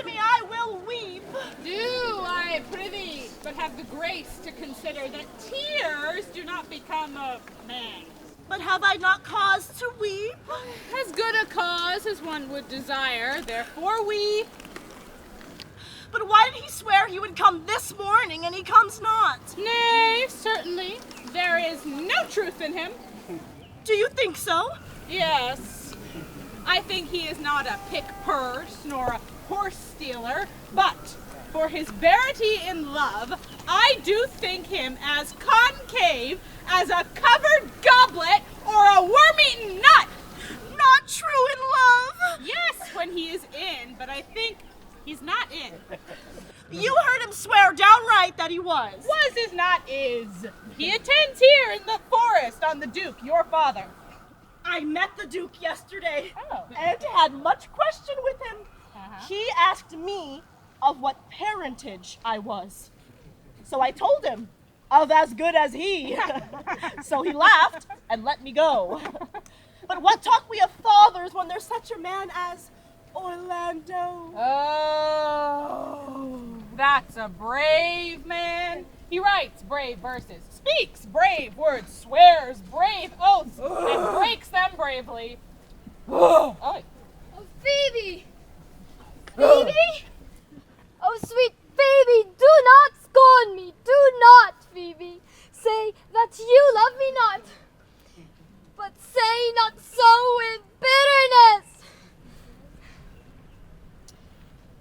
to me, I will weep. Do, I prithee, but have the grace to consider that tears do not become a man. But have I not cause to weep? As good a cause as one would desire, therefore weep. But why did he swear he would come this morning and he comes not? Nay, certainly, there is no truth in him. Do you think so? Yes. I think he is not a pick-purse nor a horse-stealer, but for his verity in love, I do think him as concave as a covered goblet or a worm-eaten nut. Not true in love. Yes, when he is in, but I think he's not in. You heard him swear downright that he was. Was is not is. He attends here in the forest on the Duke, your father. I met the Duke yesterday Oh. and had much question with him. He asked me of what parentage I was. So I told him of as good as he. So he laughed and let me go. But what talk we of fathers when there's such a man as Orlando? Oh, that's a brave man. He writes brave verses, speaks brave words, swears brave oaths, and breaks them bravely. Oh. Oh, Phoebe! Phoebe? Oh, sweet Phoebe, do not scorn me. Do not, Phoebe, say that you love me not. But say not so with bitterness.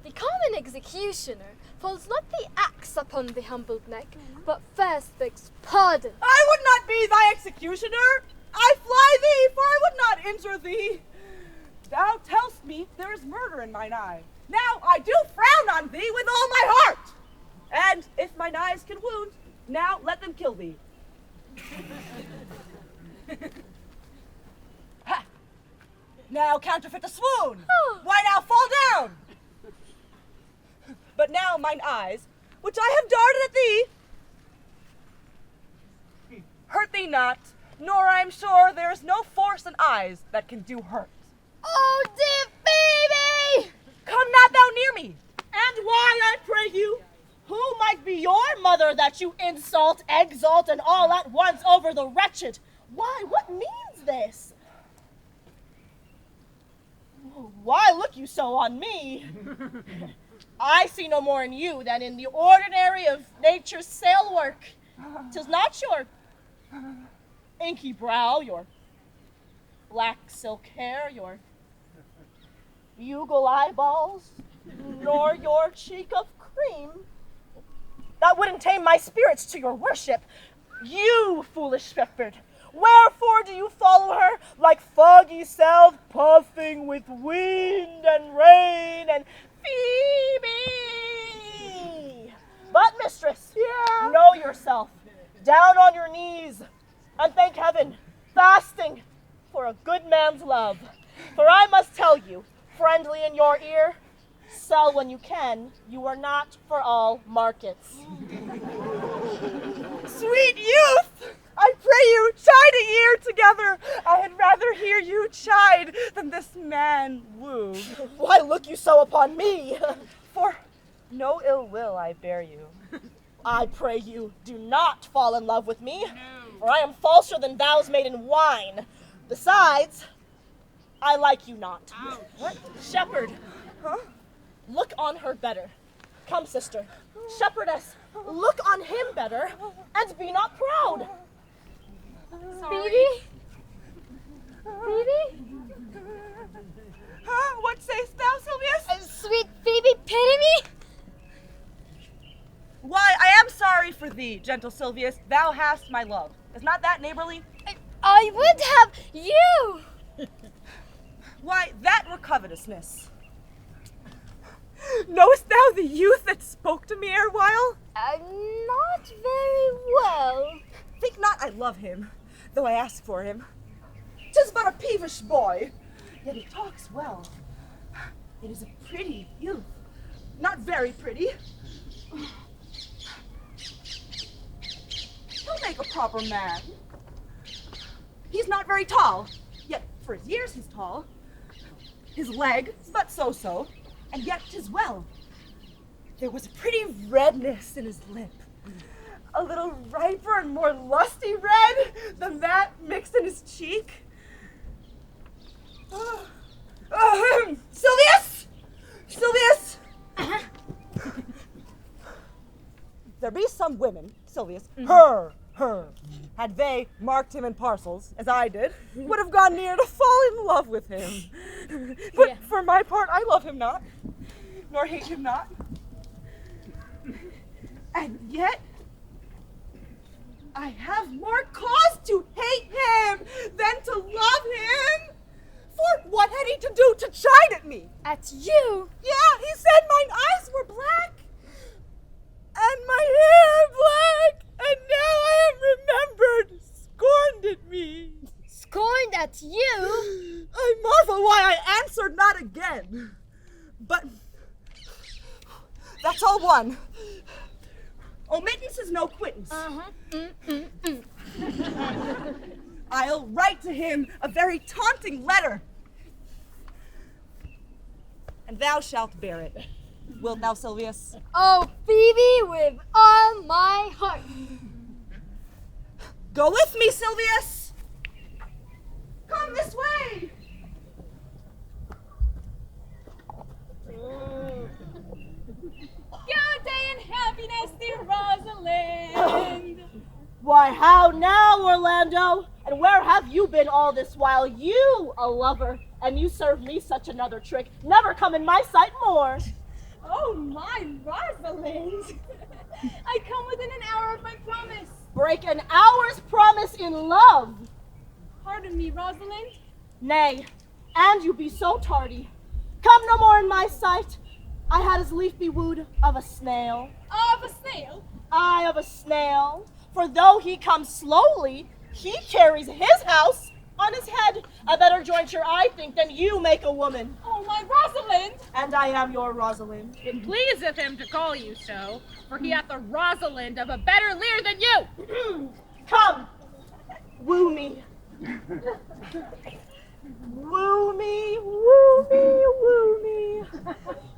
The common executioner falls not the axe upon the humbled neck, but first begs pardon. I would not be thy executioner. I fly thee, for I would not injure thee. Thou tell'st me there is murder in mine eye. Now I do frown on thee with all my heart. And if mine eyes can wound, now let them kill thee. Ha! Now counterfeit a swoon. Why now fall down? But now mine eyes, which I have darted at thee, hurt thee not, nor I am sure there is no force in eyes that can do hurt. Oh, dear Phoebe! Come not thou near me. And why, I pray you? Who might be your mother that you insult, exalt, and all at once over the wretched? Why, what means this? Why look you so on me? I see no more in you than in the ordinary of nature's sail work. 'Tis not your inky brow, your black silk hair, your bugle eyeballs, nor your cheek of cream. That wouldn't tame my spirits to your worship. You, foolish shepherd, wherefore do you follow her like foggy south puffing with wind and rain and Phoebe? But mistress, know yourself, down on your knees, and thank heaven, fasting for a good man's love. For I must tell you, friendly in your ear, sell when you can, you are not for all markets. Sweet youth, I pray you, chide a year together. I had rather hear you chide than this man woo. Why look you so upon me? For no ill will I bear you. I pray you, do not fall in love with me, for I am falser than thou's made in wine. Besides, I like you not. What? Shepherd, look on her better. Come, sister, shepherdess, look on him better, and be not proud. Phoebe? Phoebe? What sayst thou, Silvius? Sweet Phoebe, pity me? Why, I am sorry for thee, gentle Silvius. Thou hast my love. Is not that neighborly? I would have you! Why, that were covetousness. Knowest thou the youth that spoke to me erewhile? Not very well. Think not I love him, though I ask for him. 'Tis but a peevish boy, yet he talks well. It is a pretty youth, not very pretty. He'll make a proper man. He's not very tall, yet for his years he's tall. His leg is but so-so. and yet 'tis well. There was a pretty redness in his lip, a little riper and more lusty red than that mixed in his cheek. Silvius! Silvius! There be some women, Silvius, her, had they marked him in parcels, as I did, would have gone near to fall in love with him. But for my part, I love him not, nor hate him not. And yet, I have more cause to hate him than to love him. For what had he to do to chide at me? At you? Yeah, he said mine eyes were black, and my hair black, and now I am remembered, scorned at me. Scorned at you? I marvel why I answered not again. But that's all one. Omittance is no quittance. I'll write to him a very taunting letter, and thou shalt bear it. Wilt thou, Silvius? Oh, Phoebe, with all my heart. Go with me, Silvius! Come this way! Good day and happiness, dear Rosalind. Why, how now, Orlando? And where have you been all this while? You, a lover, and you serve me such another trick. Never come in my sight more. Oh, my Rosalind. I come within an hour of my promise. Break an hour's promise in love. Pardon me, Rosalind. Nay, and you be so tardy. Come no more in my sight. I had as lief be wooed of a snail. Of a snail? Aye, of a snail. For though he comes slowly, he carries his house on his head. A better jointure, I think, than you make a woman. Oh, my Rosalind! And I am your Rosalind. It pleaseth him to call you so, for he hath the Rosalind of a better leer than you. Come, woo me. Woo me, woo me, woo me.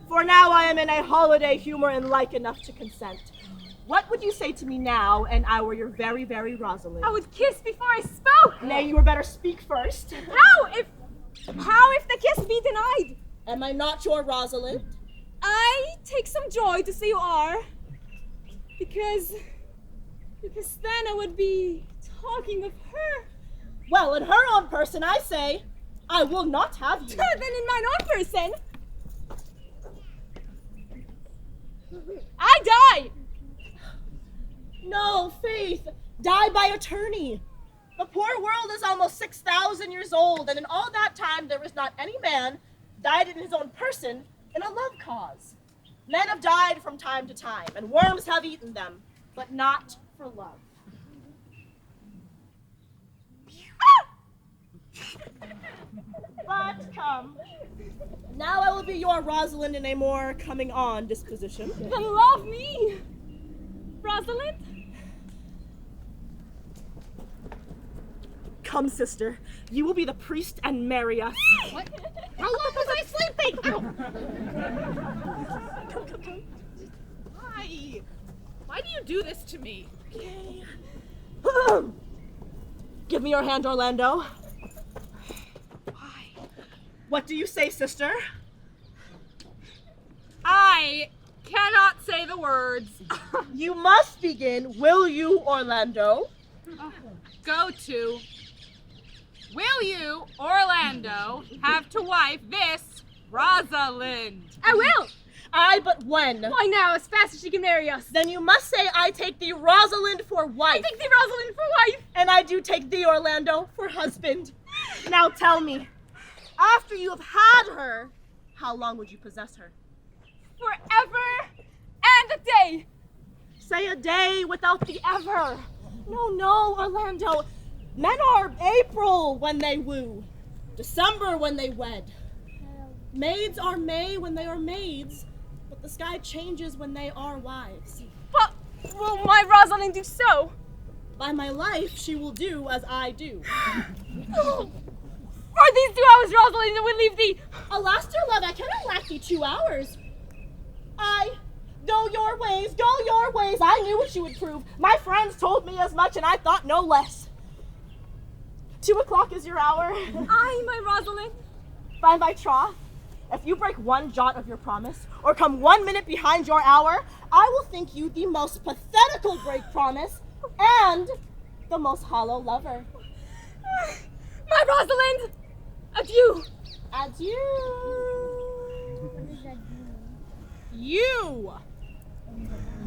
For now I am in a holiday humor and like enough to consent. What would you say to me now, and I were your very, very Rosalind? I would kiss before I spoke. Nay, you were better speak first. How if the kiss be denied? Am I not your Rosalind? I take some joy to say you are, because then I would be talking of her. Well, in her own person, I say, I will not have you. Then in mine own person, I die. No, Faith, die by attorney. The poor world is almost 6,000 years old, and in all that time there was not any man died in his own person in a love cause. Men have died from time to time, and worms have eaten them, but not for love. But come, now I will be your Rosalind in a more coming on disposition. Then love me, Rosalind. Come, sister, you will be the priest and marry us. What? How long was I sleeping? Come. Why do you do this to me? Okay. Give me your hand, Orlando. Why? What do you say, sister? I cannot say the words. You must begin, will you, Orlando? Go to. Will you, Orlando, have to wife this Rosalind? I will. Aye, but when? Why now, as fast as she can marry us. Then you must say, I take thee, Rosalind, for wife. I take thee, Rosalind, for wife. And I do take thee, Orlando, for husband. Now tell me, after you have had her, how long would you possess her? Forever and a day. Say a day without the ever. No, Orlando. Men are April when they woo, December when they wed. Maids are May when they are maids, but the sky changes when they are wives. But will my Rosalind do so? By my life, she will do as I do. For these 2 hours, Rosalind, I will leave thee Alas, dear love, I cannot lack thee 2 hours. Go your ways, go your ways. I knew what you would prove. My friends told me as much, and I thought no less. 2 o'clock is your hour. Aye, my Rosalind. By my troth, if you break 1 jot of your promise, or come 1 minute behind your hour, I will think you the most pathetical break promise, and the most hollow lover. My Rosalind! Adieu! Adieu!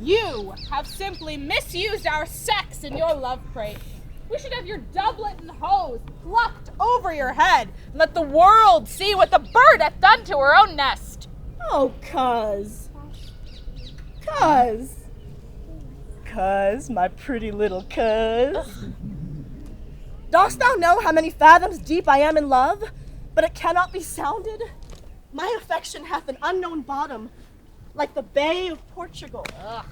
You have simply misused our sex in your love prate. We should have your doublet and hose plucked over your head and let the world see what the bird hath done to her own nest. Oh, cuz, my pretty little cuz. Dost thou know how many fathoms deep I am in love, but it cannot be sounded? My affection hath an unknown bottom, like the Bay of Portugal. Ugh.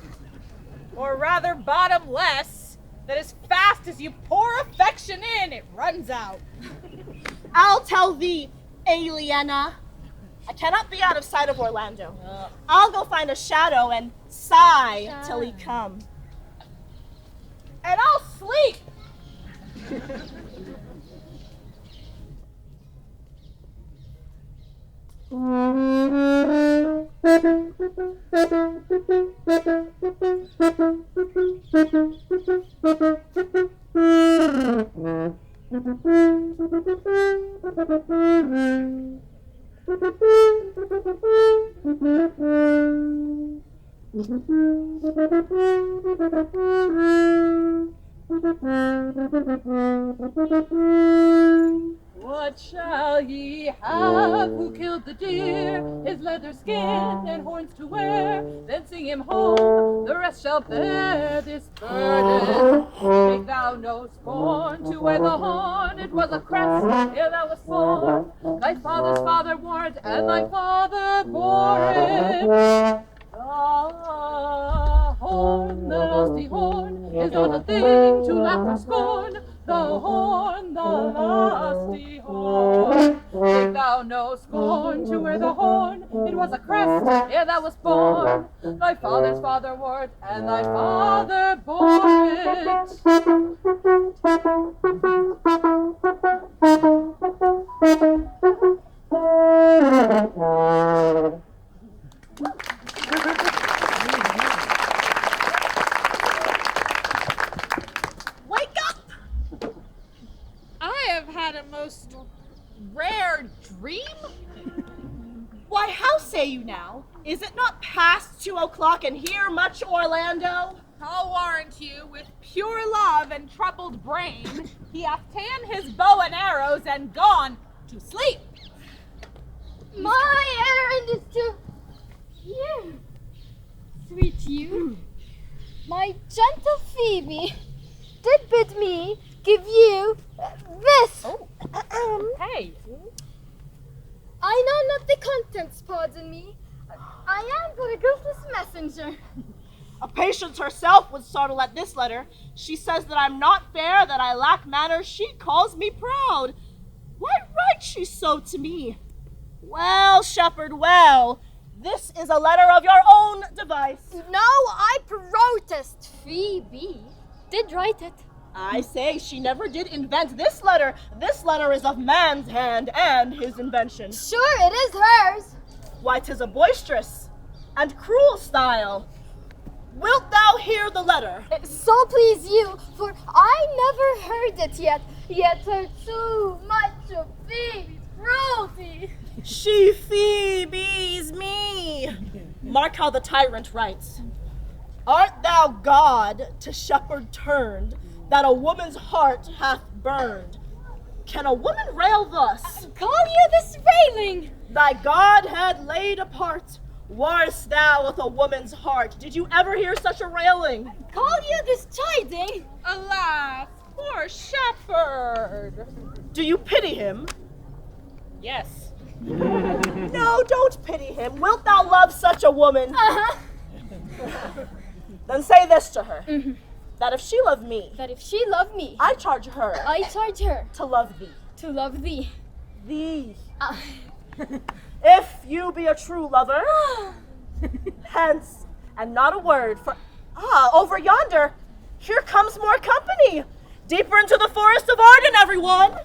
Or rather bottomless, that as fast as you pour affection in, it runs out. I'll tell thee, Aliena, I cannot be out of sight of Orlando. I'll go find a shadow and sigh till he come. And I'll sleep. What shall ye have? Who killed the deer? His leather skin and horns to wear. Then sing him home, the rest shall bear this burden. Take thou no scorn to wear the horn. It was a crest ere thou wast born. Thy father's father wore it, and thy father bore it. The horn, the lusty horn, is not a thing to laugh or scorn. The horn, the lusty horn. Take thou no scorn to wear the horn. It was a crest ere thou wast born. Thy father's father wore it, and thy father bore it. Wake up! I have had a most rare dream. Why, how say you now? Is it not past 2 o'clock and here much Orlando? I'll warrant you, with pure love and troubled brain, he hath ta'en his bow and arrows and gone to sleep. My errand is to you, sweet you. My gentle Phoebe did bid me give you this. Hey. I know not the contents, pardon me. I am but a guiltless messenger. A patience herself would startle at this letter. She says that I'm not fair, that I lack manners. She calls me proud. Why writes she so to me? Well, shepherd, well, this is a letter of your own device. No, I protest. Phoebe did write it. I say she never did invent this letter. This letter is of man's hand and his invention. Sure, it is hers. Why, 'tis a boisterous and cruel style. Wilt thou hear the letter? So please you, for I never heard it yet heard too much of Phoebe's cruelty. She Phoebes me. Mark how the tyrant writes. Art thou God to shepherd turned, that a woman's heart hath burned? Can a woman rail thus? Call you this railing? Thy Godhead laid apart, warst thou with a woman's heart? Did you ever hear such a railing? Call you this chiding? Alas, poor shepherd. Do you pity him? Yes. No, don't pity him. Wilt thou love such a woman? Uh-huh. Then say this to her, that if she love me, That if she love me, I charge her I charge her to love thee. to love thee. Thee. If you be a true lover, hence, and not a word, for, over yonder, here comes more company. Deeper into the forest of Arden, everyone.